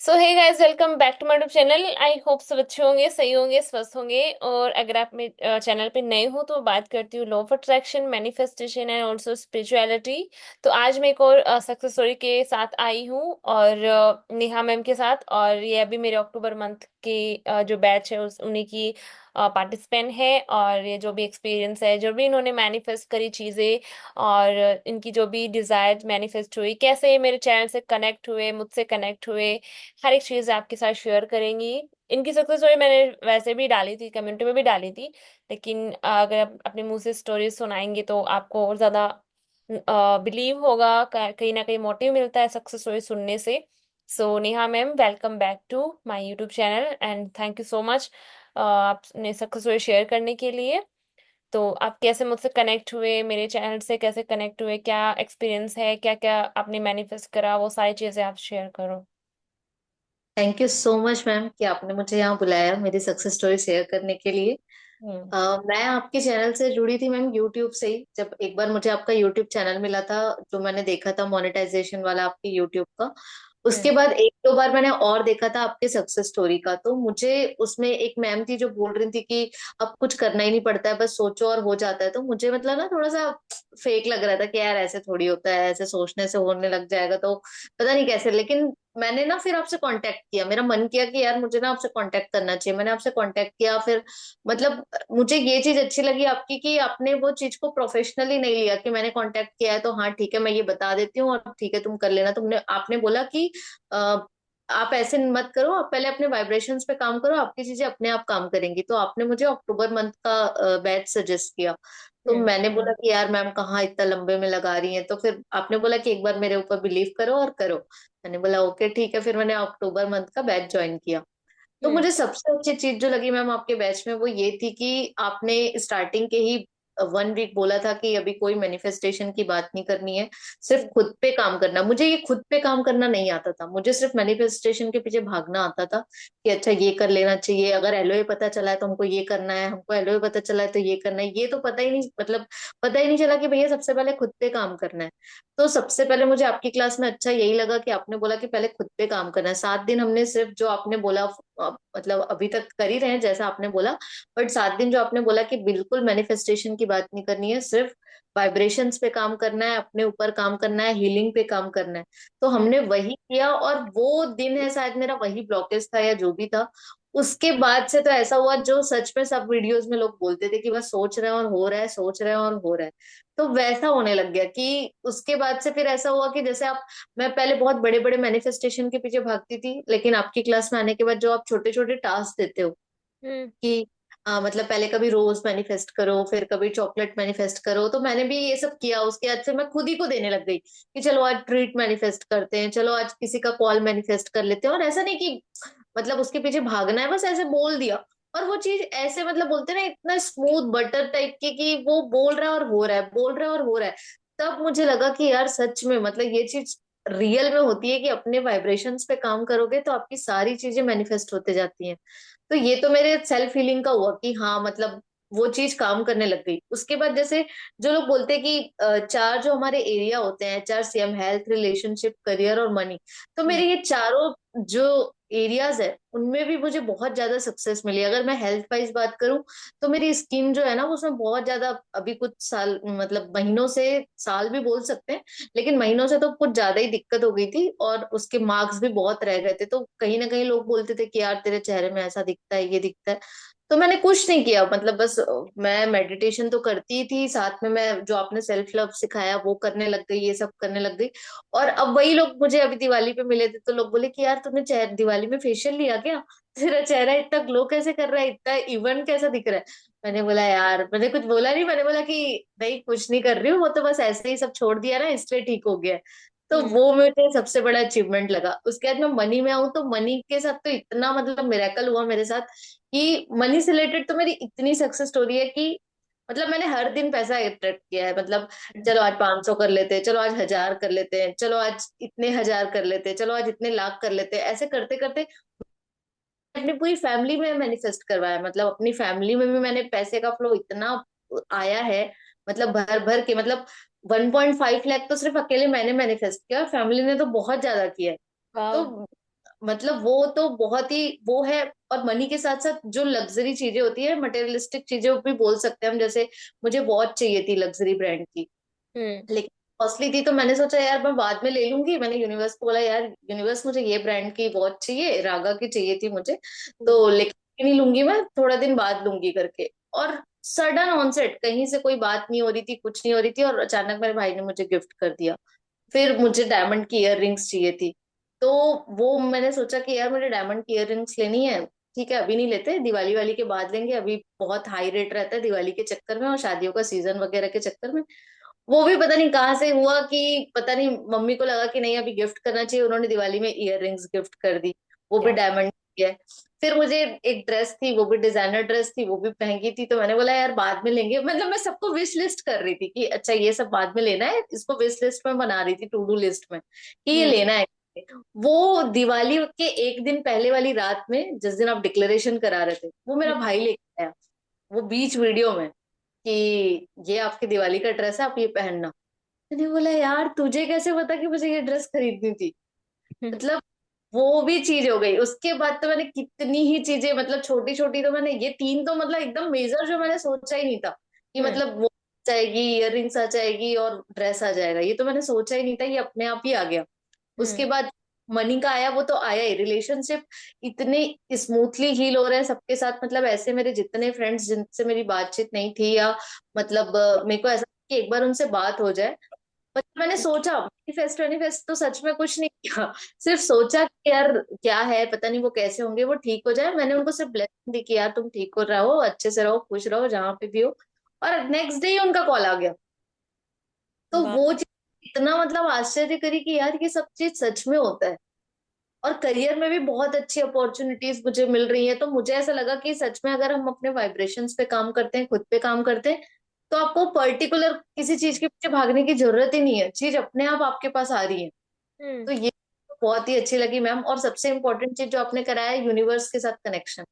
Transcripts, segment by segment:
So hey guys, welcome back to my YouTube channel. I hope सब अच्छे होंगे, सही होंगे, स्वस्थ होंगे। और अगर आप मेरे चैनल पे नए हो तो बात करती हूँ law of attraction, manifestation and also spirituality. तो आज मैं एक और सक्सेस स्टोरी के साथ आई हूँ, और नेहा मैम के साथ। और ये अभी मेरे अक्टूबर मंथ के जो बैच है उस उन्हीं की पार्टिसिपेंट है। और ये जो भी एक्सपीरियंस है, जो भी इन्होंने मैनिफेस्ट करी चीज़ें, और इनकी जो भी डिजायर मैनिफेस्ट हुई, कैसे ये मेरे चैनल से कनेक्ट हुए, मुझसे कनेक्ट हुए, हर एक चीज आपके साथ शेयर करेंगी। इनकी सक्सेस स्टोरी मैंने वैसे भी डाली थी, कम्युनिटी में भी डाली थी। लेकिन अगर आप अपने मुंह से स्टोरी सुनाएंगे तो आपको और ज्यादा बिलीव होगा, कहीं ना कहीं मोटिव मिलता है सक्सेस स्टोरी सुनने से। So Neha ma'am, welcome back to my YouTube channel and thank you so much आपने सक्सेस स्टोरी शेयर करने के लिए। तो आप कैसे मुझसे कनेक्ट हुए, मेरे चैनल से कैसे कनेक्ट हुए, क्या एक्सपीरियंस है, क्या क्या आपने मैनिफेस्ट करा, वो सारी चीजें आप शेयर करो। Thank you so much ma'am कि आपने मुझे यहाँ बुलाया मेरी सक्सेस स्टोरी शेयर करने के लिए। हम्म। मैं आपके चैनल से जुड़ी थी मैम यूट्यूब से ही। जब एक बार मुझे आपका यूट्यूब चैनल मिला था, जो मैंने देखा था मोनेटाइजेशन वाला आपके यूट्यूब का, उसके हम्म। बाद एक दो बार मैंने और देखा था आपके सक्सेस स्टोरी का। तो मुझे उसमें एक मैम थी जो बोल रही थी कि अब कुछ करना ही नहीं पड़ता है, बस सोचो और हो जाता है। तो मुझे मतलब ना थोड़ा सा फेक लग रहा था कि यार ऐसे थोड़ी होता है, ऐसे सोचने से होने लग जाएगा तो पता नहीं कैसे। लेकिन मैंने ना फिर आपसे कांटेक्ट किया, मेरा मन किया कि यार मुझे ना आपसे कांटेक्ट करना चाहिए। मैंने आपसे कांटेक्ट किया, फिर मतलब मुझे ये चीज अच्छी लगी आपकी कि आपने वो चीज को प्रोफेशनली नहीं लिया कि मैंने कांटेक्ट किया है तो हाँ ठीक है मैं ये बता देती हूँ और ठीक है तुम कर लेना। तुमने आपने बोला कि अ, आप ऐसे मत करो, आप पहले अपने वाइब्रेशंस पे काम करो, आपकी चीजें अपने आप काम करेंगी। तो आपने मुझे अक्टूबर मंथ का बैच सजेस्ट किया। तो हम्म। मैंने बोला कि यार मैम कहाँ इतना लंबे में लगा रही हैं। तो फिर आपने बोला कि एक बार मेरे ऊपर बिलीव करो और करो। मैंने बोला ओके ठीक है। फिर मैंने अक्टूबर मंथ का बैच ज्वाइन किया। तो हम्म। मुझे सबसे अच्छी चीज जो लगी मैम आपके बैच में वो ये थी कि आपने स्टार्टिंग के ही 1 वीक बोला था कि अभी कोई मैनिफेस्टेशन की बात नहीं करनी है, सिर्फ हम्म। खुद पे काम करना। मुझे ये खुद पे काम करना नहीं आता था, मुझे सिर्फ मैनिफेस्टेशन के पीछे भागना आता था कि अच्छा ये कर लेना चाहिए, अगर एलओए पता चला है तो हमको ये करना है, हमको एलओए पता चला है तो ये करना है। ये तो पता ही नहीं, मतलब पता ही नहीं चला कि भैया सबसे पहले खुद पे काम करना है। तो सबसे पहले मुझे आपकी क्लास में अच्छा यही लगा कि आपने बोला कि पहले खुद पे काम करना है। 7 दिन हमने सिर्फ जो आपने बोला मतलब अभी तक कर ही रहे हैं जैसा आपने बोला। बट 7 दिन जो आपने बोला कि बिल्कुल मैनिफेस्टेशन की बात नहीं करनी है, सिर्फ वाइब्रेशंस पे काम करना है, अपने ऊपर काम करना है, हीलिंग पे काम करना है। तो हम्म। हमने वही किया और वो दिन है शायद मेरा वही ब्लॉकेज था या जो भी था। उसके बाद से तो ऐसा हुआ जो सच में सब वीडियोस में लोग बोलते थे कि बस सोच रहे हैं और हो रहा है, सोच रहे हैं और हो रहा है। तो वैसा होने लग गया कि उसके बाद से फिर ऐसा हुआ कि जैसे आप, मैं पहले बहुत बड़े बड़े मैनिफेस्टेशन के पीछे भागती थी, लेकिन आपकी क्लास में आने के बाद जो आप छोटे छोटे टास्क देते हो हम्म। कि मतलब पहले कभी रोज मैनिफेस्ट करो, फिर कभी चॉकलेट मैनिफेस्ट करो, तो मैंने भी ये सब किया। उसके बाद फिर मैं खुद ही को देने लग गई कि चलो आज ट्रीट मैनिफेस्ट करते हैं, चलो आज किसी का कॉल मैनिफेस्ट कर लेते हैं। और ऐसा नहीं कि मतलब उसके पीछे भागना है, बस ऐसे बोल दिया। और वो चीज ऐसे मतलब बोलते हैं ना इतना स्मूथ बटर टाइप की कि वो बोल रहा है और हो रहा है, बोल रहा है और हो रहा है। तब मुझे लगा कि यार सच में मतलब ये चीज रियल में होती है कि अपने वाइब्रेशंस पे काम करोगे तो आपकी सारी चीजें मैनिफेस्ट होते जाती हैं। तो ये तो मेरे सेल्फ हीलिंग का हुआ कि हाँ मतलब वो चीज काम करने लग गई। उसके बाद जैसे जो लोग बोलते हैं कि चार जो हमारे एरिया होते हैं, चार सीएम, हेल्थ, रिलेशनशिप, करियर और मनी। तो मेरे हम्म। ये चारों जो एरियाज है उनमें भी मुझे बहुत ज्यादा सक्सेस मिली। अगर मैं हेल्थ वाइज बात करूं तो मेरी स्किन जो है ना उसमें बहुत ज्यादा अभी कुछ साल मतलब महीनों से, साल भी बोल सकते हैं, लेकिन महीनों से तो कुछ ज्यादा ही दिक्कत हो गई थी और उसके मार्क्स भी बहुत रह गए थे। तो कहीं ना कहीं लोग बोलते थे कि यार तेरे चेहरे में ऐसा दिखता है, ये दिखता है। तो मैंने कुछ नहीं किया, मतलब बस मैं मेडिटेशन तो करती ही थी, साथ में मैं जो आपने सेल्फ लव सिखाया वो करने लग गई, ये सब करने लग गई। और अब वही लोग मुझे अभी दिवाली पे मिले थे तो लोग बोले कि यार तूने चेहरे दिवाली में फेशियल लिया क्या? तेरा चेहरा इतना ग्लो कैसे कर रहा है, इतना इवन कैसा दिख रहा है? मैंने बोला यार, मैंने कुछ बोला नहीं, मैंने बोला कि नहीं कुछ नहीं कर रही हूँ, वो तो बस ऐसे ही सब छोड़ दिया ना इसलिए ठीक हो गया है। तो हम्म। वो मुझे सबसे बड़ा अचीवमेंट लगा। उसके बाद मैं मनी में आऊं तो मनी के साथ तो इतना मतलब मिरेकल हुआ मेरे साथ कि मनी से रिलेटेड तो मेरी इतनी सक्सेस स्टोरी है कि मतलब मैंने हर दिन पैसा अट्रैक्ट किया है। मतलब चलो आज 500 कर लेते हैं, चलो आज 1000 कर लेते हैं, चलो आज इतने हजार कर लेते हैं, चलो आज इतने लाख कर लेते हैं। ऐसे करते करते अपनी पूरी फैमिली में मैनिफेस्ट करवाया। मतलब अपनी फैमिली में भी मैंने पैसे का फ्लो इतना आया है, मतलब भर भर के, मतलब 1.5 लाख तो सिर्फ अकेले मैंने मैनिफेस्ट किया, फैमिली ने तो बहुत ज्यादा किया है। वाह। तो मतलब वो तो बहुत ही वो है। और मनी के साथ साथ जो लग्जरी चीजें होती है, मटेरियलिस्टिक चीजें भी बोल सकते हैं हम, जैसे मुझे वॉच चाहिए थी लग्जरी ब्रांड की, हम्म। लेकिन कॉस्टली थी, तो मैंने सोचा यार मैं बाद में ले लूंगी। मैंने यूनिवर्स को बोला यार यूनिवर्स मुझे ये ब्रांड की वॉच चाहिए, रागा की चाहिए थी मुझे, हम्म। तो लेकिन नहीं लूंगी, मैं थोड़ा दिन बाद लूंगी करके। और सडन ऑनसेट, कहीं से कोई बात नहीं हो रही थी, कुछ नहीं हो रही थी, और अचानक मेरे भाई ने मुझे गिफ्ट कर दिया। फिर मुझे डायमंड की इयर रिंग्स चाहिए थी, तो वो मैंने सोचा कि यार मुझे डायमंड की इयर रिंग्स लेनी है, ठीक है अभी नहीं लेते, दिवाली वाली के बाद लेंगे, अभी बहुत हाई रेट रहता है दिवाली के चक्कर में और शादियों का सीजन वगैरह के चक्कर में। वो भी पता नहीं कहाँ से हुआ कि पता नहीं, मम्मी को लगा कि नहीं अभी गिफ्ट करना चाहिए, उन्होंने दिवाली में इयर रिंग्स गिफ्ट कर दी, वो भी क्या? डायमंड की है। फिर मुझे एक ड्रेस थी, वो भी डिजाइनर ड्रेस थी, वो भी महंगी थी, तो मैंने बोला यार बाद में लेंगे, मतलब मैं सबको विश लिस्ट कर रही थी कि अच्छा ये सब बाद में लेना है, इसको विश लिस्ट में बना रही थी, टू डू लिस्ट में कि ये हम्म। लेना है। वो दिवाली के एक दिन पहले वाली रात में, जिस दिन आप डिक्लेरेशन करा रहे थे, वो मेरा भाई लेके आया, वो बीच वीडियो में, कि ये आपकी दिवाली का ड्रेस है, आप ये पहनना। मैंने बोला यार तुझे कैसे पता कि मुझे ये ड्रेस खरीदनी थी। हम्म। मतलब वो भी चीज हो गई। उसके बाद तो मैंने कितनी ही चीजें, मतलब छोटी छोटी, तो मैंने ये तीन तो मतलब एकदम मेजर, जो मैंने सोचा ही नहीं था कि हम्म। मतलब वो आ जाएगी, इयर रिंग्स आ जाएगी और ड्रेस आ जाएगा, ये तो मैंने सोचा ही नहीं था, ये अपने आप ही आ गया। उसके हम्म। बाद मनी का आया, वो तो आया ही। रिलेशनशिप इतने स्मूथली हील हो रहे हैं सबके साथ, मतलब ऐसे मेरे जितने फ्रेंड्स जिनसे मेरी बातचीत नहीं थी, या मतलब मेरे को ऐसा कि एक बार उनसे बात हो जाए, बट मैंने सोचा मैनिफेस्ट मैनिफेस्ट तो सच में कुछ नहीं किया, सिर्फ सोचा कि यार क्या है, पता नहीं वो कैसे होंगे, वो ठीक हो जाए। मैंने उनको सिर्फ ब्लेसिंग दी कि यार तुम ठीक हो रहो, अच्छे से रहो, खुश रहो जहां पे भी हो। और नेक्स्ट डे ही उनका कॉल आ गया। तो वाह। वो चीज इतना मतलब आश्चर्य करी कि यार ये सब चीज सच में होता है। और करियर में भी बहुत अच्छी अपॉर्चुनिटीज मुझे मिल रही है, तो मुझे ऐसा लगा कि सच में अगर हम अपने वाइब्रेशंस पे काम करते हैं, खुद पे काम करते हैं, तो आपको पर्टिकुलर किसी चीज के पीछे भागने की जरूरत ही नहीं है, चीज अपने आप आपके पास आ रही है। हम्म। तो ये बहुत ही अच्छी लगी मैम। और सबसे इम्पोर्टेंट चीज जो आपने कराया है, यूनिवर्स के साथ कनेक्शन,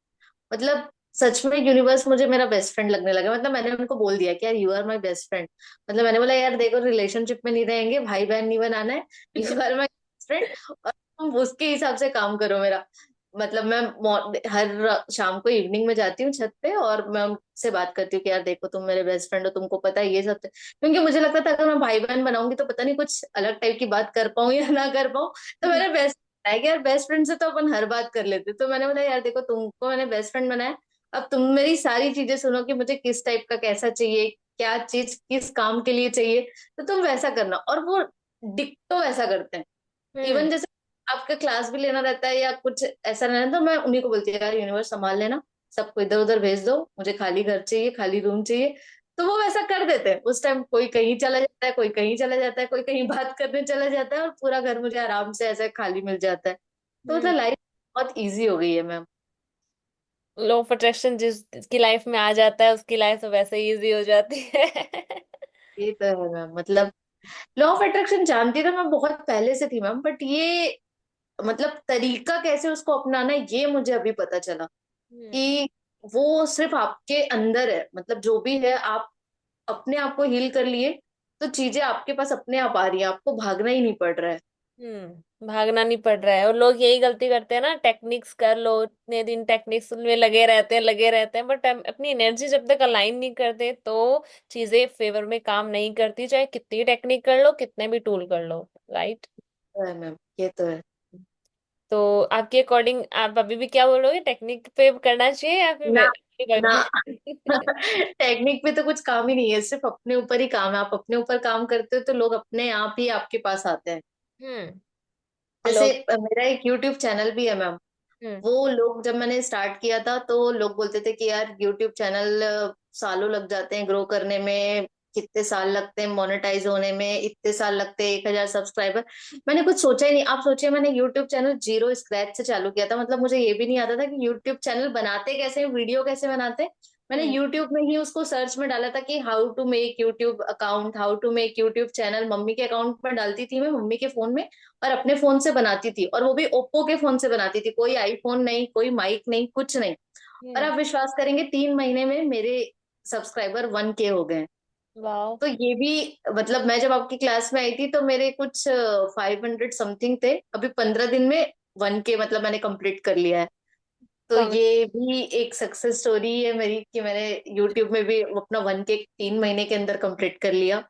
मतलब सच में यूनिवर्स मुझे मेरा बेस्ट फ्रेंड लगने लगा। मतलब मैंने उनको बोल दिया कि यार you are my best friend. मतलब मैंने बोला यार देखो रिलेशनशिप में नहीं रहेंगे, भाई बहन नहीं बनाना है, you are my best friend, और तुम उसके हिसाब से काम करो मेरा। मतलब मैं हर शाम को इवनिंग में जाती हूँ छत पे, और मैं उनसे बात करती हूँ कि यार देखो तुम मेरे बेस्ट फ्रेंड हो, तुमको पता है ये सब क्योंकि मुझे लगता था अगर मैं भाई बहन बनाऊंगी तो पता नहीं कुछ अलग टाइप की बात कर पाऊं या ना कर पाऊं। तो मेरा बेस्ट है कि यार बेस्ट फ्रेंड से तो अपन हर बात कर लेते, तो मैंने बोला यार देखो तुमको मैंने बेस्ट फ्रेंड बनाया, अब तुम मेरी सारी चीजें सुनो कि मुझे किस टाइप का कैसा चाहिए, क्या चीज किस काम के लिए चाहिए, तो तुम वैसा करना। और वो डिक्टो वैसा करते हैं। हम्म। इवन जैसे आपका क्लास भी लेना रहता है या कुछ ऐसा रहना है, तो मैं उन्हीं को बोलती हूँ यार यूनिवर्स संभाल लेना, सबको इधर उधर भेज दो, मुझे खाली घर चाहिए, खाली रूम चाहिए। तो वो वैसा कर देते हैं। उस टाइम कोई कहीं चला जाता है, कोई कहीं चला जाता है, कोई कहीं बात करने चला जाता है, और पूरा घर मुझे आराम से ऐसे खाली मिल जाता है। तो हम्म। मतलब लाइफ बहुत इजी हो गई है मैम। लॉ ऑफ अट्रैक्शन जिसकी लाइफ में आ जाता है उसकी लाइफ तो वैसे ही इजी हो जाती है। ये तो है मैम। मतलब लॉ ऑफ अट्रैक्शन जानती तो मैं बहुत पहले से थी मैम, बट ये मतलब तरीका कैसे उसको अपनाना है ये मुझे अभी पता चला हम्म। कि वो सिर्फ आपके अंदर है। मतलब जो भी है आप अपने आप को हील कर लिए, तो चीजें आपके पास अपने आप आ रही है, आपको भागना ही नहीं पड़ रहा है। भागना नहीं पड़ रहा है। और लोग यही गलती करते हैं ना, टेक्निक्स कर लो, इतने दिन टेक्निक्स में लगे रहते हैं, बट अपनी एनर्जी जब तक अलाइन नहीं करते तो चीजें फेवर में काम नहीं करती, चाहे कितनी टेक्निक कर लो, कितने भी टूल कर लो। राइट। तो है मैम, ये तो है। तो आपके अकॉर्डिंग आप अभी भी क्या बोलोगे, टेक्निक पे करना चाहिए या फिर ना ना वैसे? टेक्निक पे तो कुछ काम ही नहीं है, सिर्फ अपने ऊपर ही काम है। आप अपने ऊपर काम करते हो तो लोग अपने आप ही आपके पास आते हैं। जैसे लोग। मेरा एक यूट्यूब चैनल भी है मैम। हम्म। वो लोग जब मैंने स्टार्ट किया था तो लोग बोलते थे कि यार यूट्यूब चैनल सालों लग जाते हैं ग्रो करने में, कितने साल लगते हैं मोनेटाइज होने में, इतने साल लगते हैं 1,000 सब्सक्राइबर। मैंने कुछ सोचा ही नहीं। आप सोचिए मैंने यूट्यूब चैनल जीरो स्क्रैच से चालू किया था। मतलब मुझे ये भी नहीं आता था कि यूट्यूब चैनल बनाते कैसे हैं, वीडियो कैसे बनाते हैं। मैंने हम्म। यूट्यूब में ही उसको सर्च में डाला था कि how to make YouTube account, how to make YouTube channel. मम्मी के अकाउंट में डालती थी मैं, मम्मी के फोन में, और अपने फोन से बनाती थी, और वो भी ओप्पो के फोन से बनाती थी, कोई आईफोन नहीं, कोई माइक नहीं, कुछ नहीं। और हम्म। आप विश्वास करेंगे 3 महीने में मेरे सब्सक्राइबर 1K हो गए हैं। वाह। तो ये भी मतलब मैं जब आपकी क्लास में आई थी तो मेरे कुछ 500 समथिंग थे, अभी 15 दिन में वन के मतलब मैंने कंप्लीट कर लिया है। तो ये भी एक सक्सेस स्टोरी है मेरी कि मैंने यूट्यूब में भी अपना वन के 3 महीने के अंदर कंप्लीट कर लिया।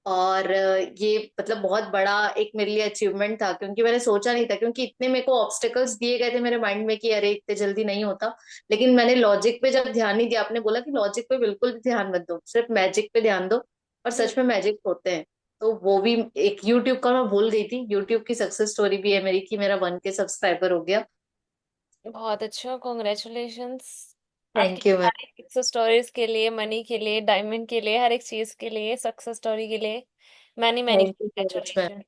और ये मतलब बहुत बड़ा एक मेरे लिए अचीवमेंट था, क्योंकि मैंने सोचा नहीं था, क्योंकि इतने मेरे को ऑब्स्टेकल्स दिए गए थे मेरे माइंड में कि अरे इतने जल्दी नहीं होता। लेकिन मैंने लॉजिक पे जब ध्यान नहीं दिया, आपने बोला कि लॉजिक पे बिल्कुल भी ध्यान मत दो, सिर्फ मैजिक पे ध्यान दो, और सच में मैजिक होते हैं। तो वो भी एक यूट्यूब का मैं भूल गई थी, यूट्यूब की सक्सेस स्टोरी भी है मेरी कि मेरा 1K सब्सक्राइबर हो गया। बहुत अच्छा, कॉन्ग्रेचुलेशंस आपकी थैंक यू मैम। सारी सक्सेस स्टोरीज के लिए, मनी के लिए, डायमंड के लिए, हर एक चीज के लिए, सक्सेस स्टोरी के लिए many many thank you so much ma'am. Congratulation.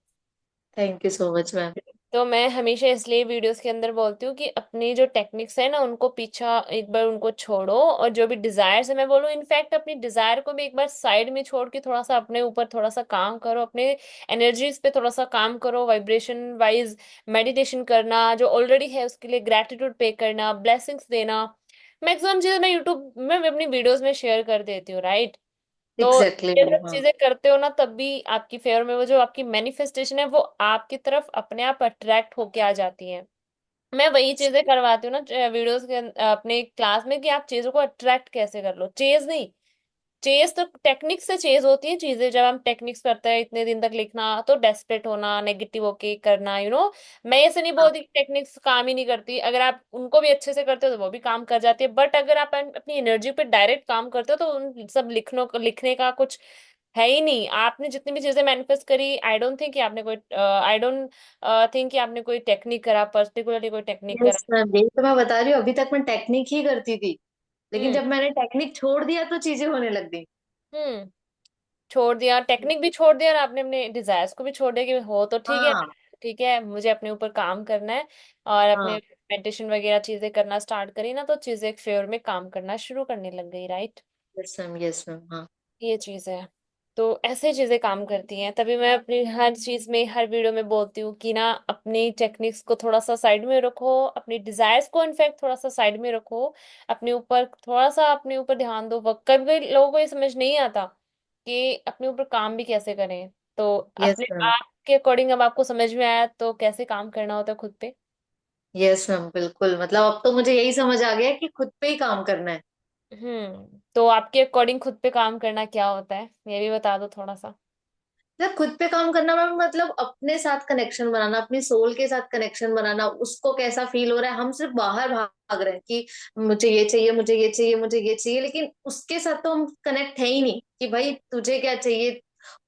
Thank you so much ma'am. तो मैं हमेशा इसलिए वीडियोस के अंदर बोलती हूँ कि अपनी जो टेक्निक्स है ना उनको पीछा एक बार उनको छोड़ो, और जो भी डिजायर्स है मैं बोलूँ इनफैक्ट अपनी डिजायर को भी एक बार साइड में छोड़ के थोड़ा सा अपने ऊपर थोड़ा सा काम करो, अपने एनर्जीज पे थोड़ा सा काम करो, वाइब्रेशन वाइज मेडिटेशन करना, जो ऑलरेडी है उसके लिए ग्रेटिट्यूड पे करना, ब्लेसिंग्स देना। मैक्सिमम चीजें मैं यूट्यूब में भी अपनी वीडियोस में शेयर कर देती हूँ, राइट? तो एग्जैक्टली ये सब मैम, हाँ। चीजें करते हो ना तभी आपकी फेवर में वो जो आपकी मैनिफेस्टेशन है वो आपकी तरफ अपने आप अट्रैक्ट होके आ जाती है। मैं वही चीजें करवाती हूँ ना वीडियोस के अपने क्लास में, कि आप चीजों को अट्रैक्ट कैसे कर लो, चेज नहीं। चेज तो टेक्निक से चेज होती है चीजें, जब हम टेक्निक्स करते हैं इतने दिन तक लिखना तो डेस्परेट होना, नेगेटिव होके करना, मैं ऐसे नहीं हाँ। बोलती कि टेक्निक्स काम ही नहीं करती, अगर आप उनको भी अच्छे से करते हो तो वो भी काम कर जाती है, बट अगर आप अपनी एनर्जी पे डायरेक्ट काम करते हो तो उन सब लिखने का कुछ है ही नहीं। आपने जितनी भी चीजें मैनिफेस्ट करी, आई डोंट थिंक कि आपने कोई टेक्निक करा, पर्टिकुलरली कोई टेक्निक करा। यस मैम, यही तो मैं बता रही हूँ, अभी तक मैं टेक्निक ही करती थी, लेकिन हम्म। जब मैंने टेक्निक छोड़ दिया तो चीजें होने लग गई। हम्म। छोड़ दिया, टेक्निक भी छोड़ दिया और आपने अपने डिजायर्स को भी छोड़ दिया कि हो तो ठीक है, हाँ। ठीक है मुझे अपने ऊपर काम करना है, और अपने हाँ। मेडिटेशन वगैरह चीजें करना स्टार्ट करी ना तो चीजें एक फेवर में काम करना शुरू करने लग गई, right? Yes ma'am, yes ma'am, हाँ। ये चीज है। तो ऐसे चीजें काम करती हैं, तभी मैं अपनी हर चीज में, हर वीडियो में बोलती हूँ कि ना अपनी टेक्निक्स को थोड़ा सा साइड में रखो, अपनी डिजायर्स को इनफैक्ट थोड़ा सा साइड में रखो, अपने ऊपर थोड़ा सा अपने ऊपर ध्यान दो। वक्त कभी लोगों को ये समझ नहीं आता कि अपने ऊपर काम भी कैसे करें। तो यस अपने मैम। आप के अकॉर्डिंग अब आपको समझ में आया तो कैसे काम करना होता है खुद पे। यस मैम, बिल्कुल, मतलब अब तो मुझे यही समझ आ गया है कि खुद पे ही काम करना है। तो आपके अकॉर्डिंग खुद पे काम करना क्या होता है, ये भी बता दो थोड़ा सा। मतलब खुद पे काम करना मैम, मतलब अपने साथ कनेक्शन बनाना, अपनी सोल के साथ कनेक्शन बनाना, उसको कैसा फील हो रहा है। हम सिर्फ बाहर भाग रहे हैं कि मुझे ये चाहिए, मुझे ये चाहिए, मुझे ये चाहिए, लेकिन उसके साथ तो हम कनेक्ट है ही नहीं कि भाई तुझे क्या चाहिए।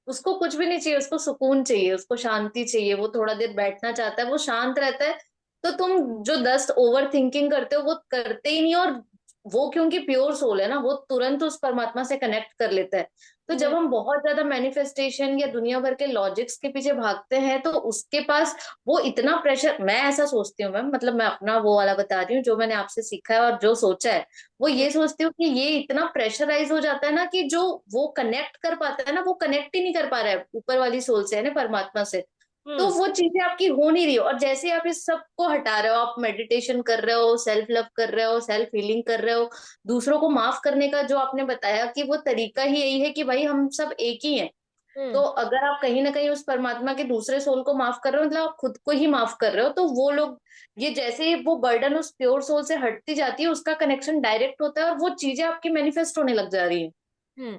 उसको कुछ भी नहीं चाहिए, उसको सुकून चाहिए, उसको शांति चाहिए, वो थोड़ा देर बैठना चाहता है, वो शांत रहता है। तो तुम जो 10 ओवर थिंकिंग करते हो वो करते ही नहीं। और वो क्योंकि प्योर सोल है ना, वो तुरंत उस परमात्मा से कनेक्ट कर लेता है। तो जब हम्म। हम बहुत ज्यादा मैनिफेस्टेशन या दुनिया भर के लॉजिक्स के पीछे भागते हैं तो उसके पास वो इतना प्रेशर, मैं ऐसा सोचती हूँ मैम, मतलब मैं अपना वो वाला बता रही हूँ जो मैंने आपसे सीखा है और जो सोचा है। वो हम्म। ये सोचती हूँ कि ये इतना प्रेशराइज हो जाता है ना कि जो वो कनेक्ट कर पाता है ना, वो कनेक्ट ही नहीं कर पा रहा है ऊपर वाली सोल से, है ना, परमात्मा से। तो हम्म। वो चीजें आपकी हो नहीं रही हो, और जैसे ही आप इस सब को हटा रहे हो, आप मेडिटेशन कर रहे हो, सेल्फ लव कर रहे हो, सेल्फ हीलिंग कर रहे हो, दूसरों को माफ करने का जो आपने बताया कि वो तरीका ही यही है कि भाई हम सब एक ही हैं। तो हम्म। अगर आप कहीं ना कहीं उस परमात्मा के दूसरे सोल को माफ कर रहे हो, मतलब आप खुद को ही माफ कर रहे हो, तो वो लोग, ये जैसे ही वो बर्डन उस प्योर सोल से हटती जाती है, उसका कनेक्शन डायरेक्ट होता है और वो चीजें आपकी मैनिफेस्ट होने लग जा रही है। हम्म।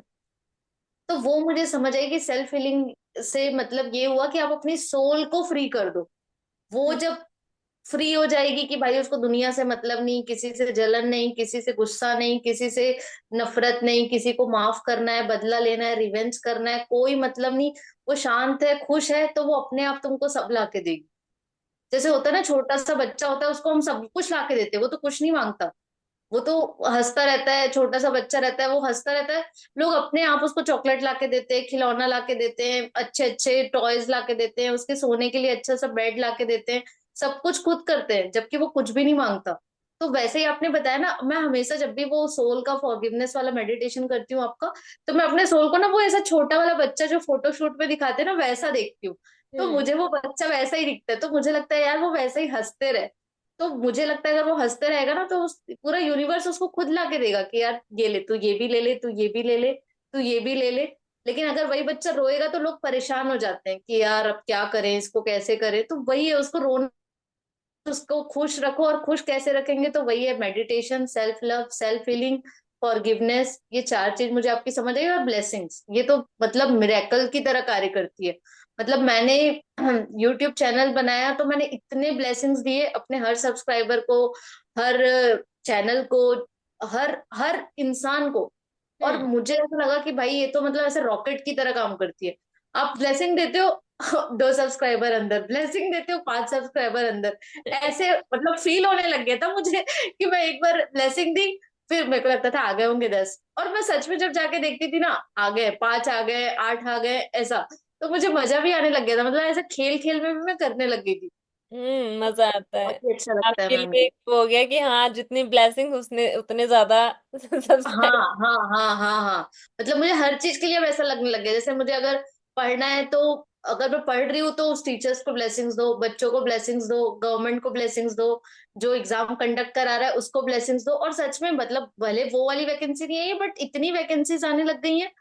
तो वो मुझे समझ आई कि सेल्फ हीलिंग से मतलब ये हुआ कि आप अपनी सोल को फ्री कर दो। वो हम्म। जब फ्री हो जाएगी कि भाई उसको दुनिया से मतलब नहीं, किसी से जलन नहीं, किसी से गुस्सा नहीं, किसी से नफरत नहीं, किसी को माफ करना है, बदला लेना है, रिवेंज करना है, कोई मतलब नहीं। वो शांत है, खुश है, तो वो अपने आप तुमको सब ला के देगी। जैसे होता है ना, छोटा सा बच्चा होता है, उसको हम सब कुछ ला के देते हैं, वो तो कुछ नहीं मांगता। वो तो हंसता रहता है, छोटा सा बच्चा रहता है, वो हंसता रहता है। लोग अपने आप उसको चॉकलेट ला के देते हैं, खिलौना ला के देते हैं, अच्छे अच्छे टॉयज ला के देते हैं, उसके सोने के लिए अच्छा सा बेड ला के देते हैं। सब कुछ खुद करते हैं, जबकि वो कुछ भी नहीं मांगता। तो वैसे ही आपने बताया ना, मैं हमेशा जब भी वो सोल का फॉरगिवनेस वाला मेडिटेशन करती हूँ आपका, तो मैं अपने सोल को ना वो ऐसा छोटा वाला बच्चा जो फोटो शूट में दिखाते हैं ना, वैसा देखती हूँ। तो हम्म। मुझे वो बच्चा वैसा ही दिखता है, तो मुझे लगता है यार वो वैसे ही हंसते रहे। तो मुझे लगता है अगर वो हंसते रहेगा ना, तो पूरा यूनिवर्स उसको खुद ला के देगा कि यार ये ले, तू ये भी ले ले, तू ये भी ले ले, तू ये भी ले ले। लेकिन अगर वही बच्चा रोएगा तो लोग परेशान हो जाते हैं कि यार अब क्या करें, इसको कैसे करें, तो वही है, उसको रोना उसको खुश रखो, और खुश कैसे रखेंगे, तो वही है meditation, self love, self healing, forgiveness. ये चार चीज मुझे आपकी समझ आई। और ब्लेसिंग्स, ये तो मतलब मिरेकल की तरह कार्य करती है। मतलब मैंने यूट्यूब चैनल बनाया तो मैंने इतने ब्लेसिंग्स दिए अपने हर सब्सक्राइबर को, हर चैनल को, हर हर इंसान को। और हम्म। मुझे ऐसा लगा कि भाई ये तो मतलब ऐसे रॉकेट की तरह काम करती है। आप ब्लेसिंग देते हो, 2 सब्सक्राइबर अंदर, ब्लेसिंग देते हो, 5 सब्सक्राइबर अंदर। ऐसे मतलब फील होने लग गया था मुझे कि मैं एक बार ब्लेसिंग दी, फिर मेरे को लगता था आ गए होंगे 10, और मैं सच में जब जाके देखती थी ना, आ गए 5, आ गए 8, आ गए ऐसा। तो मुझे मजा भी आने लग गया था, मतलब ऐसा खेल खेल में भी मैं करने लग गई थी। मजा आता है। बहुत ही अच्छा लगता है आपके मैम लिए ये। एक वो हो गया कि हाँ, जितनी ब्लेसिंग उसने उतने ज्यादा हाँ सब्सक्राइब। हाँ हाँ हाँ हाँ। मतलब मुझे हर चीज के लिए वैसा लगने लग गया, जैसे मुझे अगर पढ़ना है तो, अगर मैं पढ़ रही हूँ तो उस टीचर्स को ब्लेसिंग्स दो, बच्चों को ब्लेसिंग्स दो, गवर्नमेंट को ब्लेसिंग्स दो, जो एग्जाम कंडक्ट करा रहा है उसको ब्लेसिंग्स दो। और सच में मतलब भले वो वाली वैकेंसी नहीं है ये, बट इतनी वैकेंसीज आने लग गई हैं।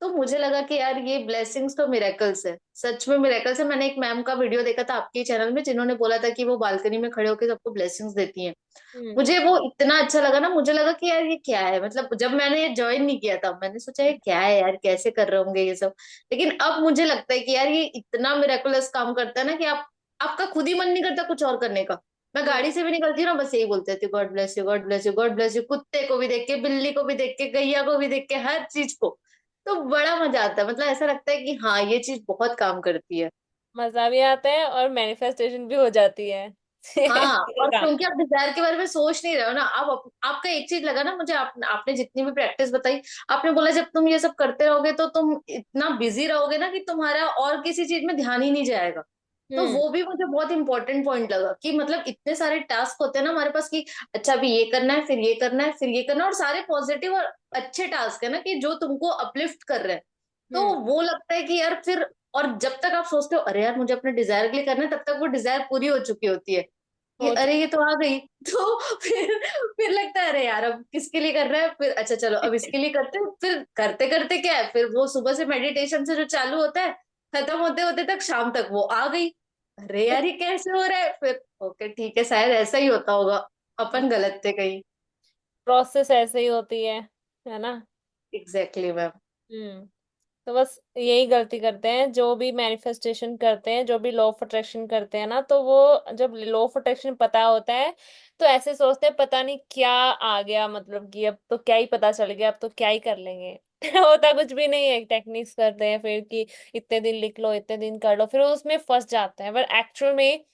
तो मुझे लगा कि यार ये ब्लेसिंग्स तो मिरेकल्स है, सच में मिरेकल्स है। मैंने एक मैम का वीडियो देखा था आपके चैनल में, जिन्होंने बोला था कि वो बालकनी में खड़े होकर सबको ब्लेसिंग्स देती हैं। हम्म। मुझे वो इतना अच्छा लगा ना, मुझे लगा कि यार ये क्या है। मतलब जब मैंने ज्वाइन नहीं किया था, मैंने सोचा ये क्या है यार, कैसे कर रहे होंगे ये सब। लेकिन अब मुझे लगता है कि यार ये इतना मिरेकुलस काम करता है ना कि आप, आपका खुद ही मन नहीं करता कुछ और करने का। मैं हम्म। गाड़ी से भी निकलती हूँ ना, बस यही बोलते थे, God bless you, God bless you, God bless you. कुत्ते को भी देख के, बिल्ली को भी देख के, गैया को भी देख के, हर चीज को। तो बड़ा मजा आता है, मतलब ऐसा लगता है कि हाँ ये चीज बहुत काम करती है। मजा भी आता है और मैनिफेस्टेशन भी हो जाती है। हाँ, दोनों और काम। क्योंकि आप डिजायर के बारे में सोच नहीं रहे हो ना, आप आपका एक चीज लगा ना मुझे, आपने जितनी भी प्रैक्टिस बताई, आपने बोला जब तुम ये सब करते रहोगे तो तुम इतना बिजी रहोगे ना कि तुम्हारा और किसी चीज में ध्यान ही नहीं जाएगा। तो हम्म। वो भी मुझे बहुत इंपॉर्टेंट पॉइंट लगा कि मतलब इतने सारे टास्क होते हैं ना हमारे पास कि अच्छा अभी ये करना है, फिर ये करना है, फिर ये करना है, और सारे पॉजिटिव और अच्छे टास्क है ना कि जो तुमको अपलिफ्ट कर रहे हैं। तो हम्म। वो लगता है कि यार फिर, और जब तक आप सोचते हो अरे यार मुझे अपने डिजायर के लिए करना है, तब तक वो डिजायर पूरी हो चुकी होती है कि हो अरे ये तो आ गई। तो फिर लगता है अरे यार अब किसके लिए कर रहा है, फिर अच्छा चलो अब इसके लिए करते हैं। फिर करते करते क्या है, फिर वो सुबह से मेडिटेशन से जो चालू होता है, खत्म होते होते तक शाम तक वो आ गई। अरे यार ये कैसे हो रहा है, फिर ओके ठीक है शायद ऐसा ही होता होगा, अपन गलत थे कहीं। प्रोसेस ऐसे ही होती है ना। Exactly ma'am. हम्म। तो बस यही गलती करते हैं जो भी मैनिफेस्टेशन करते हैं, जो भी लॉ ऑफ अट्रैक्शन करते हैं ना, तो वो जब लॉ ऑफ अट्रैक्शन पता होता है तो ऐसे सोचते हैं पता नहीं क्या आ गया, मतलब कि अब तो क्या ही पता चल गया, अब तो क्या ही कर लेंगे। होता कुछ भी नहीं है, टेक्निक्स करते हैं फिर कि इतने दिन लिख लो, इतने दिन कर लो, फिर वो उसमें फंस जाते हैं। पर एक्चुअल में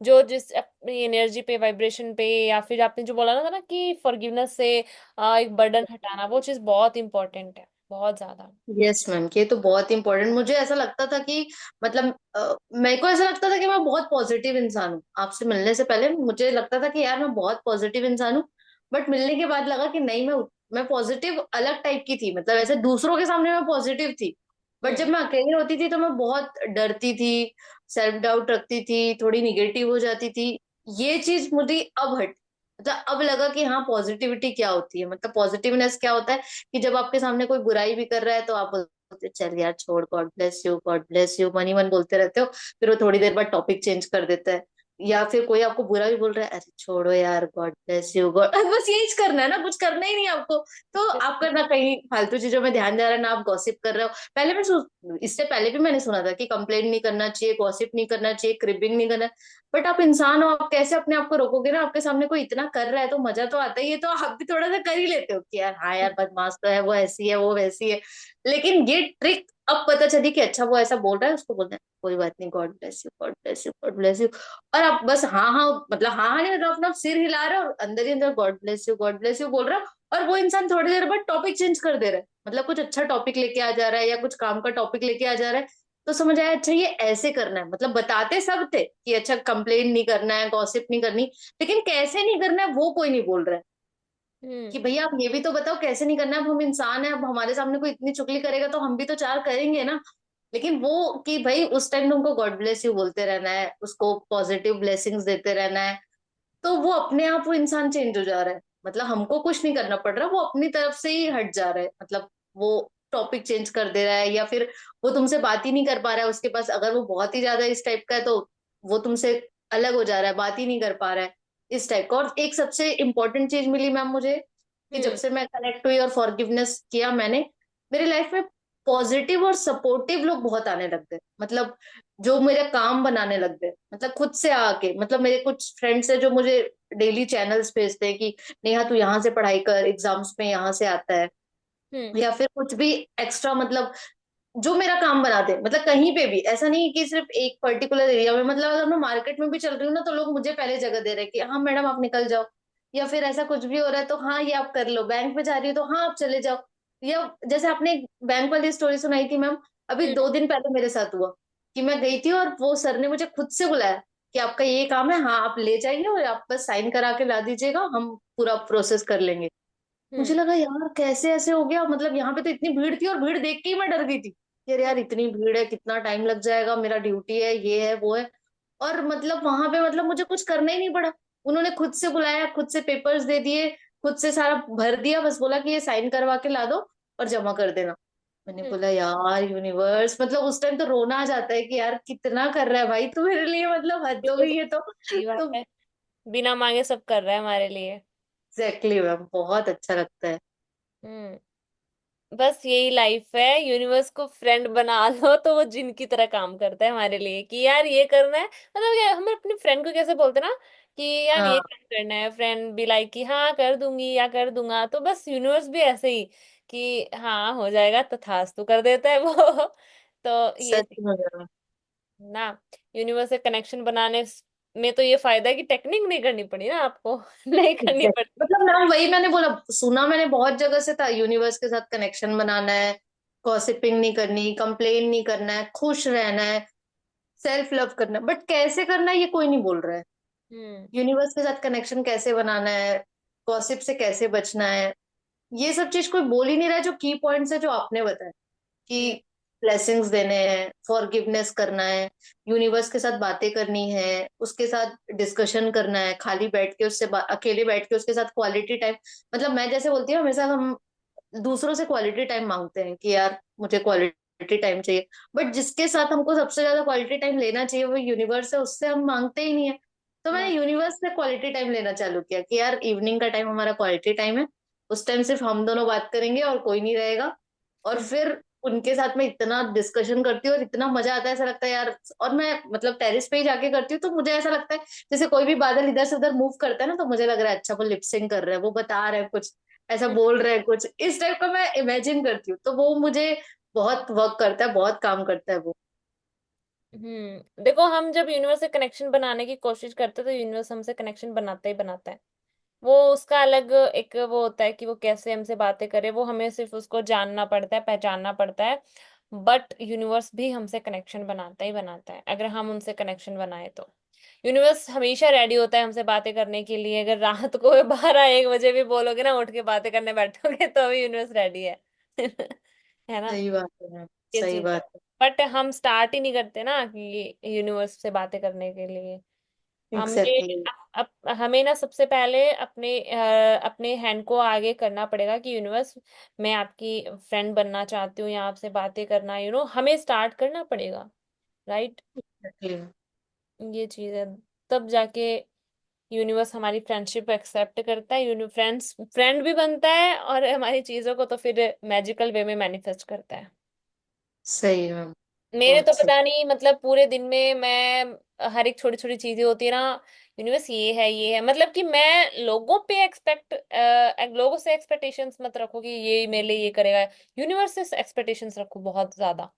जो जिस अपनी एनर्जी पे, वाइब्रेशन पे, या फिर आपने जो बोला ना था ना कि फॉरगिवनेस से एक बर्डन हटाना, वो चीज बहुत इंपॉर्टेंट है, बहुत ज्यादा। यस मैम, ये तो बहुत इंपॉर्टेंट। मुझे ऐसा लगता था कि मतलब मेरे को ऐसा लगता था कि मैं बहुत पॉजिटिव इंसान हूँ। आपसे मिलने से पहले मुझे लगता था कि यार मैं बहुत पॉजिटिव इंसान हूँ। बट मिलने के बाद लगा कि नहीं, मैं पॉजिटिव अलग टाइप की थी। मतलब ऐसे दूसरों के सामने मैं पॉजिटिव थी, बट जब हम्म। मैं अकेली होती थी तो मैं बहुत डरती थी, सेल्फ डाउट रखती थी, थोड़ी निगेटिव हो जाती थी। ये चीज मुझे अब हट, मतलब अब लगा कि हाँ पॉजिटिविटी क्या होती है, मतलब पॉजिटिवनेस क्या होता है। कि जब आपके सामने कोई बुराई भी कर रहा है तो आप बोलते हो, चल यार छोड़, God bless you, God bless you, मन ही मन बोलते रहते हो। फिर वो थोड़ी देर बाद टॉपिक चेंज कर देता है। या फिर कोई आपको बुरा भी बोल रहा है, अरे छोड़ो यार, गॉड ब्लेस यू, गॉड बस यही करना है ना, कुछ करना ही नहीं है आपको। तो आपका ना कहीं फालतू चीजों में ध्यान जा रहा है, ना आप गॉसिप कर रहे हो। पहले इससे पहले भी मैंने सुना था कि कंप्लेंट नहीं करना चाहिए, गॉसिप नहीं करना चाहिए, क्रिबिंग नहीं करना। बट आप इंसान हो, आप कैसे अपने आप को रोकोगे ना, आपके सामने कोई इतना कर रहा है तो मजा तो आता ही है, तो आप भी थोड़ा सा कर ही लेते हो कि यार हाँ यार बदमाश तो है, वो ऐसी है, वो वैसी है। लेकिन ये ट्रिक अब पता चली कि अच्छा वो ऐसा बोल रहा है, उसको बोलना है कोई बात नहीं, God bless you, God bless you, God bless you. और आप बस हाँ हाँ, मतलब हाँ हाँ नहीं, मतलब अपना सिर हिला रहे हो और अंदर ही अंदर God bless you, God bless you बोल रहे हो। और वो इंसान थोड़ी देर बाद टॉपिक चेंज कर दे रहा है, मतलब कुछ अच्छा टॉपिक लेके आ जा रहा है या कुछ काम का टॉपिक लेके आ जा रहा है। तो समझ आया अच्छा ये ऐसे करना है। मतलब बताते सब थे कि अच्छा कंप्लेन नहीं करना है, गॉसिप नहीं करनी, लेकिन कैसे नहीं करना है वो कोई नहीं बोल रहा है। हम्म। कि भैया आप ये भी तो बताओ कैसे नहीं करना है, अब हम इंसान है, अब हमारे सामने कोई इतनी चुगली करेगा तो हम भी तो चार करेंगे ना। लेकिन वो कि भाई उस टाइम तुमको गॉड ब्लेस यू बोलते रहना है, उसको पॉजिटिव ब्लेसिंग्स देते रहना है। तो वो अपने आप वो इंसान चेंज हो जा रहा है, मतलब हमको कुछ नहीं करना पड़ रहा, वो अपनी तरफ से ही हट जा रहा है। मतलब वो टॉपिक चेंज कर दे रहा है, या फिर वो तुमसे बात ही नहीं कर पा रहा है, उसके पास अगर वो बहुत ही ज्यादा इस टाइप का है तो वो तुमसे अलग हो जा रहा है, बात ही नहीं कर पा रहा है, इस टाइप का। और एक सबसे इम्पोर्टेंट चीज मिली मैम मुझे, कि जब हम्म। से मैं कनेक्ट हुई और फॉरगिवनेस किया मैंने, मेरी लाइफ में पॉजिटिव और सपोर्टिव लोग बहुत आने लग गए। मतलब जो मेरा काम बनाने लग गए, मतलब खुद से आके, मतलब मेरे कुछ फ्रेंड्स है जो मुझे डेली चैनल्स भेजते हैं कि नेहा तू यहाँ से पढ़ाई कर, एग्जाम्स में यहाँ से आता है, हम्म। या फिर कुछ भी एक्स्ट्रा, मतलब जो मेरा काम बना दे, मतलब कहीं पे भी, ऐसा नहीं है कि सिर्फ एक पर्टिकुलर एरिया में, मतलब अगर मैं मार्केट में भी चल रही हूँ ना, तो लोग मुझे पहले जगह दे रहे हैं कि हाँ मैडम आप निकल जाओ, या फिर ऐसा कुछ भी हो रहा है तो हाँ ये आप कर लो, बैंक में जा रही हो तो हाँ आप चले जाओ। या जैसे आपने एक बैंक वाली स्टोरी सुनाई थी मैम, अभी हम्म। 2 दिन पहले मेरे साथ हुआ कि मैं गई थी और वो सर ने मुझे खुद से बुलाया कि आपका ये काम है, हाँ आप ले जाइए और आप बस साइन करा के ला दीजिएगा, हम पूरा प्रोसेस कर लेंगे। मुझे हम्म। लगा यार कैसे ऐसे हो गया, मतलब यहाँ पे तो इतनी भीड़ थी और भीड़ देख के ही मैं डर गई थी, यार हम्म। यार इतनी भीड़ है, कितना टाइम लग जाएगा, मेरा ड्यूटी है, ये है वो है। और मतलब वहां पे मतलब मुझे कुछ करना ही नहीं पड़ा, उन्होंने खुद से बुलाया, खुद से पेपर्स दे दिए, खुद से सारा भर दिया, बस बोला कि ये साइन करवा के ला दो और जमा कर देना। मैंने हम्म। बोला यार यूनिवर्स, मतलब उस टाइम तो रोना आ जाता है कि यार कितना कर रहा है भाई तू मेरे लिए, मतलब हद हो बिल्कुल गई है तो। सही बात तो है। बिना मांगे सब कर रहा है हमारे लिए। एग्जैक्टली मैम, बहुत अच्छा लगता है। हम्म। बस यही लाइफ है, यूनिवर्स को फ्रेंड बना लो तो वो जिन की तरह काम करता है हमारे लिए कि यार ये करना है। मतलब यार हम अपने फ्रेंड को कैसे बोलते हैं ना कि यार ये हाँ काम करना है, फ्रेंड भी लाइक कि हाँ कर दूंगी या कर दूंगा, तो बस यूनिवर्स भी ऐसे ही कि हाँ हो जाएगा तथास्तु कर देता है वो। तो ये सच में मैम। ना, यूनिवर्स से कनेक्शन बनाने में तो ये फायदा है कि टेक्निक नहीं करनी पड़ी ना आपको। नहीं करनी एग्जैक्ट, पड़ी। मतलब मैम वही मैंने बोला, सुना मैंने बहुत जगह से था, यूनिवर्स के साथ कनेक्शन बनाना है, गॉसिपिंग नहीं करनी, कंप्लेन नहीं करना है, खुश रहना है, सेल्फ लव करना है, बट कैसे करना है ये कोई नहीं बोल रहा है। हम्म। यूनिवर्स के साथ कनेक्शन कैसे बनाना है, गॉसिप से कैसे बचना है, ये सब चीज कोई बोल ही नहीं रहा है। जो की पॉइंट्स है जो आपने बताया हम्म। कि ब्लेसिंग्स देने हैं, फॉरगिवनेस करना है, यूनिवर्स के साथ बातें करनी है, उसके साथ डिस्कशन करना है, खाली बैठ के उससे अकेले बैठ के उसके साथ क्वालिटी टाइम। मतलब मैं जैसे बोलती हूँ हमेशा, हम दूसरों से क्वालिटी टाइम मांगते हैं कि यार मुझे क्वालिटी टाइम चाहिए, बट जिसके साथ हमको सबसे ज्यादा क्वालिटी टाइम लेना चाहिए वो यूनिवर्स है, उससे हम मांगते ही नहीं है। तो मैंने ना। यूनिवर्स से क्वालिटी टाइम लेना चालू किया कि यार इवनिंग का टाइम हमारा क्वालिटी टाइम है, उस टाइम सिर्फ हम दोनों बात करेंगे और कोई नहीं रहेगा। और फिर उनके साथ में इतना डिस्कशन करती हूँ और इतना मजा आता है, ऐसा लगता है यार। और मैं मतलब टेरिस पे ही जाके करती हूँ तो मुझे ऐसा लगता है जैसे कोई भी बादल इधर से उधर मूव करता है ना, तो मुझे लग रहा है अच्छा वो लिपसिंग कर रहा है, वो बता रहा है कुछ, ऐसा बोल रहे हैं कुछ, इस टाइप का मैं इमेजिन करती हूँ, तो वो मुझे बहुत वर्क करता है, बहुत काम करता है वो। देखो हम जब यूनिवर्स से कनेक्शन बनाने की कोशिश करते हैं तो यूनिवर्स हमसे कनेक्शन बनाता ही बनाता है। वो उसका अलग एक वो होता है कि वो कैसे हमसे बातें करे, वो हमें सिर्फ उसको जानना पड़ता है, पहचानना पड़ता है। बट यूनिवर्स भी हमसे कनेक्शन बनाता ही बनाता है अगर हम उनसे कनेक्शन बनाए तो। यूनिवर्स हमेशा रेडी होता है हमसे बातें करने के लिए। अगर रात को 12-1 बजे भी बोलोगे ना उठ के बातें करने बैठोगे तो भी यूनिवर्स रेडी है। है ना। सही बात है मैम, ये सही चीज है। बात है। बट हम स्टार्ट ही नहीं करते ना कि यूनिवर्स से बातें करने के लिए। हमें एग्जैक्टली। हमें ना सबसे पहले अपने हैंड को आगे करना पड़ेगा कि यूनिवर्स मैं आपकी फ्रेंड बनना चाहती हूँ या आपसे बातें करना, हमें स्टार्ट करना पड़ेगा। राइट। एग्जैक्टली। ये चीज है। तब जाके यूनिवर्स हमारी फ्रेंडशिप एक्सेप्ट करता है, फ्रेंड भी बनता है और हमारी चीजों को तो फिर मैजिकल वे में मैनिफेस्ट करता है। सही है मैम, मेरे तो बहुत सही। पता नहीं मतलब पूरे दिन में मैं हर एक छोटी छोटी चीजें होती है ना, यूनिवर्स ये है मतलब कि मैं लोगों से एक्सपेक्टेशंस मत रखो कि ये मेरे लिए ये करेगा। यूनिवर्स से एक्सपेक्टेशंस रखो बहुत ज्यादा।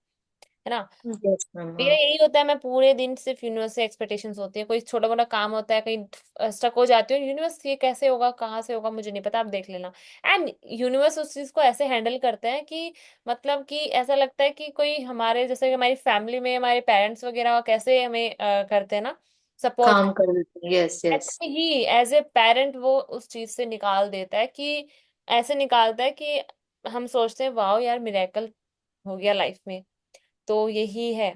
है ना। यस मैम, मेरा हाँ। यही होता है, मैं पूरे दिन सिर्फ यूनिवर्स से एक्सपेक्टेशंस होती है। कोई छोटा मोटा काम होता है कहीं स्टक हो जाती हूँ, यूनिवर्स ये कैसे होगा कहाँ से होगा मुझे नहीं पता, आप देख लेना। एंड यूनिवर्स उस चीज को ऐसे हैंडल करते हैं कि मतलब कि ऐसा लगता है कि कोई हमारे जैसे कि हमारी फैमिली में हमारे पेरेंट्स वगैरह कैसे हमें करते हैं ना सपोर्ट, काम कर देते हैं, यस यस। ऐसे ही एज ए पेरेंट वो उस चीज से निकाल देता है कि ऐसे निकालता है कि हम सोचते हैं वाह यार मिरेकल हो गया लाइफ में। तो यही है।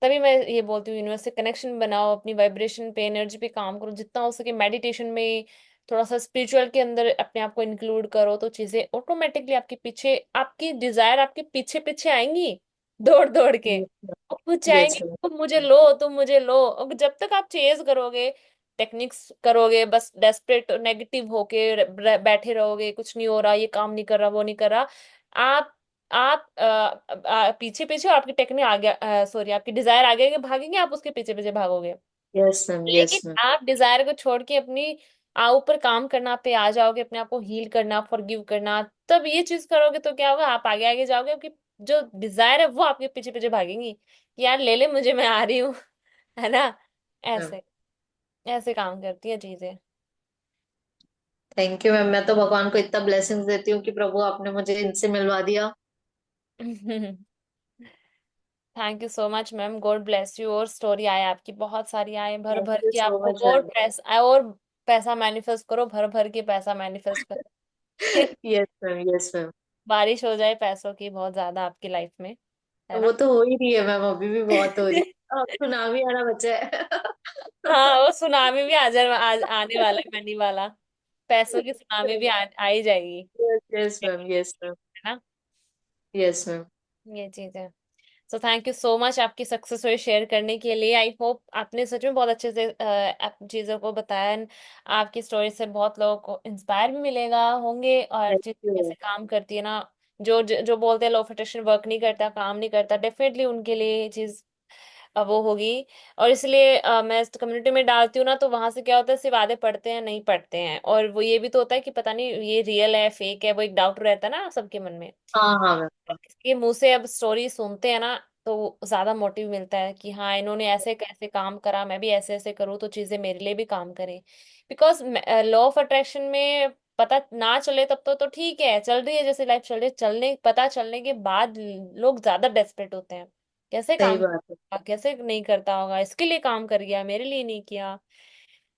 तभी मैं ये बोलती हूँ यूनिवर्स से कनेक्शन बनाओ, अपनी वाइब्रेशन पे एनर्जी पे काम करो जितना हो सके, मेडिटेशन में थोड़ा सा स्पिरिचुअल के अंदर अपने आप को इंक्लूड करो तो चीजें ऑटोमेटिकली आपके पीछे, आपकी डिजायर आपके पीछे पीछे आएंगी। दौड़ दौड़ के। यस और वो यस चाहेंगे मैम। तुम मुझे लो, तुम मुझे लो, और जब तक आप चेज करोगे, टेक्निक्स करोगे, बस डेस्परेट नेगेटिव होके बैठे रहोगे, कुछ नहीं हो रहा, ये काम नहीं कर रहा, वो नहीं कर रहा, आप आप पीछे पीछे आपकी टेक्निक आगे, सॉरी, आपकी डिजायर आगे आगे भागेंगे, आप उसके पीछे पीछे भागोगे। Yes ma'am. यस लेकिन मैम। आप डिजायर को छोड़ के अपनी ऊपर काम करना पे आ जाओगे, अपने आप को हील करना, फॉरगिव करना, तब ये चीज करोगे तो क्या होगा, आप आगे आगे जाओगे, आपकी जो डिजायर है वो आपके पीछे पीछे भागेंगी कि यार ले ले मुझे, मैं आ रही हूँ। है ना? ऐसे ऐसे काम करती है चीजें। Thank you ma'am. मैं तो भगवान को इतना ब्लेसिंग्स देती हूँ कि प्रभु आपने मुझे इनसे मिलवा दिया। Thank you so much ma'am, God bless you. और स्टोरी आए आपकी बहुत सारी, आए भर थैंक भर यू के, सो आपको मच और मैम। पैसा, और पैसा मैनिफेस्ट करो, भर भर के पैसा मैनिफेस्ट करो। Yes ma'am. Yes ma'am. बारिश हो जाए पैसों की बहुत ज्यादा आपकी लाइफ में, है वो ना? तो हो ही रही है मैम, अभी भी बहुत हो रही है, अब सुनामी आना बचा है। हाँ, वो सुनामी भी आने वाला है, मनी वाला। पैसों की सुनामी भी आ ही जाएगी। Yes yes ma'am. Yes ma'am. है ना? Yes ma'am. ये चीज है। So thank you so much आपकी सक्सेस स्टोरी शेयर करने के लिए। आई होप आपने सच में बहुत अच्छे से चीज़ों को बताया and आपकी स्टोरी से बहुत लोगों को इंस्पायर भी मिलेगा होंगे, और थैंक चीज़ यू। कैसे काम करती है ना, जो बोलते हैं लॉ ऑफ अट्रैक्शन वर्क नहीं करता, काम नहीं करता, डेफिनेटली उनके लिए ये चीज़ वो होगी। और इसलिए मैं इस कम्युनिटी में डालती हूँ ना, तो वहां से क्या होता है, सिर्फ आधे पढ़ते हैं, नहीं पढ़ते हैं, और वो ये भी तो होता है कि पता नहीं ये रियल है फेक है, वो एक डाउट रहता है ना सबके मन में। हाँ हाँ मैम। इसके मुंह से अब स्टोरी सुनते हैं ना, तो ज्यादा मोटिव मिलता है कि हाँ, इन्होंने ऐसे कैसे काम करा, मैं भी ऐसे ऐसे करूँ तो चीजें मेरे लिए भी काम करें। बिकॉज लॉ ऑफ अट्रैक्शन में पता ना चले तब तो ठीक है, चल रही है जैसे लाइफ चल रही है, पता चलने के बाद लोग ज्यादा डेस्परेट होते हैं, कैसे सही काम बात है। करता, कैसे नहीं करता होगा, इसके लिए काम कर गया, मेरे लिए नहीं किया।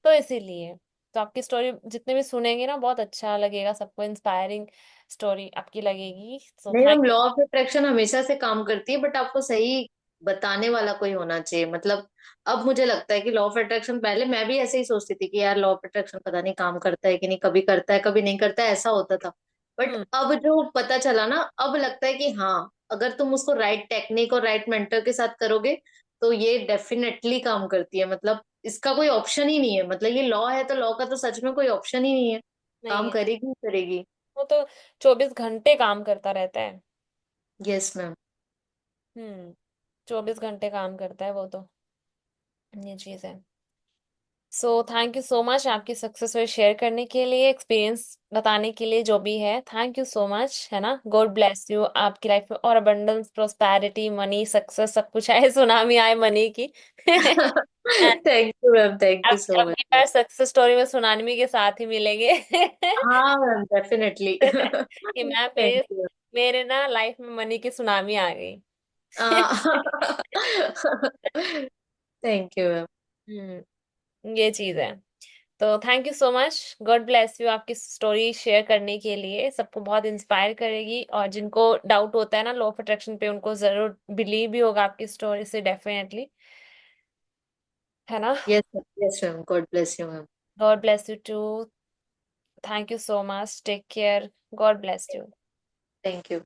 तो इसीलिए तो आपकी स्टोरी जितने भी सुनेंगे ना, बहुत अच्छा लगेगा सबको, इंस्पायरिंग स्टोरी आपकी लगेगी। सो नहीं thank ma'am, law of attraction हमेशा से काम करती है, बट आपको सही बताने वाला कोई होना चाहिए। मतलब अब मुझे लगता है कि लॉ ऑफ अट्रैक्शन, पहले मैं भी ऐसे ही सोचती थी कि यार लॉ ऑफ अट्रैक्शन पता नहीं काम करता है कि नहीं, कभी करता है कभी नहीं करता है, ऐसा होता था। But you. अब जो पता चला ना, अब लगता है कि हाँ, अगर तुम उसको राइट टेक्निक और राइट मेंटर के साथ करोगे तो ये डेफिनेटली काम करती है। मतलब इसका कोई ऑप्शन ही नहीं है, मतलब ये लॉ है तो लॉ का तो सच में कोई ऑप्शन ही नहीं है, नहीं काम है, करेगी ही करेगी। वो तो 24 घंटे काम करता रहता है। Yes ma'am. 24 घंटे काम करता है वो तो, ये चीज है। So thank you so much आपकी सक्सेस स्टोरी शेयर करने के लिए, एक्सपीरियंस बताने के लिए, जो भी है, थैंक यू सो मच, है ना? गॉड ब्लेस यू, आपकी लाइफ में और अबंडेंस, प्रोस्पैरिटी, मनी, सक्सेस, सब कुछ आए, सुनामी आए मनी की। Thank you ma'am. Thank you सो अब की मच। बार सक्सेस स्टोरी में सुनामी के साथ ही मिलेंगे। हाँ मैम, डेफिनेटली। कि मैम, थैंक मेरे यू। मेरे ना लाइफ में मनी की सुनामी आ गई। Thank you ma'am. ये चीज है। तो thank you so much, God bless you, आपकी स्टोरी शेयर करने के लिए, सबको बहुत इंस्पायर करेगी, और जिनको डाउट होता है ना लॉ ऑफ अट्रैक्शन पे, उनको जरूर बिलीव भी होगा आपकी स्टोरी से, डेफिनेटली, है ना? Yes yes ma'am, God bless you ma'am. God bless you too. Thank you so much, take care, God bless you. Thank you.